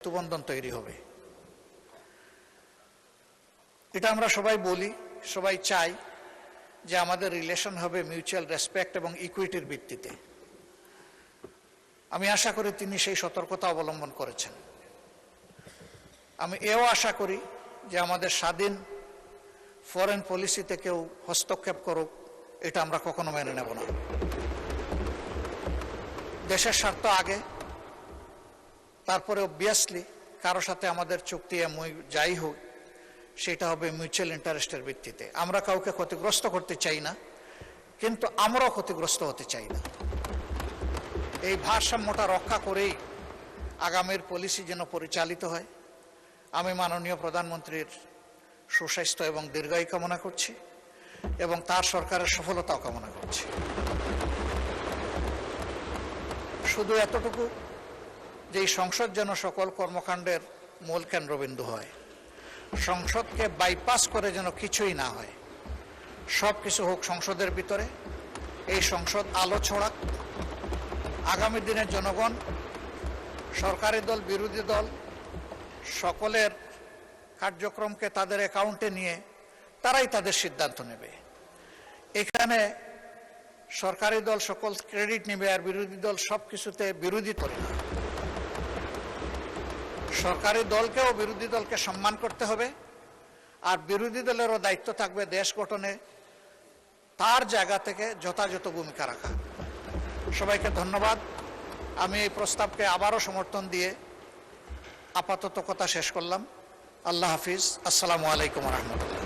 সেতুবন্ধন তৈরি হবে। এটা আমরা সবাই বলি, সবাই চাই যে আমাদের রিলেশন হবে মিউচুয়াল রেসপেক্ট এবং ইকুইটির ভিত্তিতে। আমি আশা করি তিনি সেই সতর্কতা অবলম্বন করেছেন। আমি এও আশা করি যে আমাদের স্বাধীন ফরেন পলিসিতে কেউ হস্তক্ষেপ করুক, এটা আমরা কখনো মেনে নেব না। দেশের স্বার্থ আগে, তারপরে অবভিয়াসলি কারো সাথে আমাদের চুক্তি যাই হোক সেটা হবে মিউচুয়াল ইন্টারেস্টের ভিত্তিতে। আমরা কাউকে ক্ষতিগ্রস্ত করতে চাই না, কিন্তু আমরাও ক্ষতিগ্রস্ত হতে চাই না। এই ভারসাম্যটা রক্ষা করেই আগামীর পলিসি যেন পরিচালিত হয়। আমি মাননীয় প্রধানমন্ত্রীর সুস্বাস্থ্য এবং দীর্ঘায়ু কামনা করছি এবং তার সরকারের সফলতাও কামনা করছি। শুধু এতটুকু যে এই সংসদ যেন সকল কর্মকাণ্ডের মূল কেন্দ্রবিন্দু হয়, সংসদকে বাইপাস করে যেন কিছুই না হয়, সব কিছু হোক সংসদের ভিতরে। এই সংসদ আলো ছড়াক। আগামী দিনের জনগণ, সরকারি দল বিরোধী দল সকলের কার্যক্রমকে তাদের অ্যাকাউন্টে নিয়ে তারাই তাদের সিদ্ধান্ত নেবে। এখানে সরকারি দল সকল ক্রেডিট নেবে আর বিরোধী দল সব কিছুতে বিরোধী করে না। সরকারি দলকেও বিরোধী দলকে সম্মান করতে হবে, আর বিরোধী দলেরও দায়িত্ব থাকবে দেশ গঠনে তার জায়গা থেকে যথাযথ ভূমিকা রাখা। সবাইকে ধন্যবাদ। আমি এই প্রস্তাবকে আবারও সমর্থন দিয়ে আপাতত কথা শেষ করলাম। আল্লাহ হাফিজ। আসসালামু আলাইকুম রহমতুল্লাহ।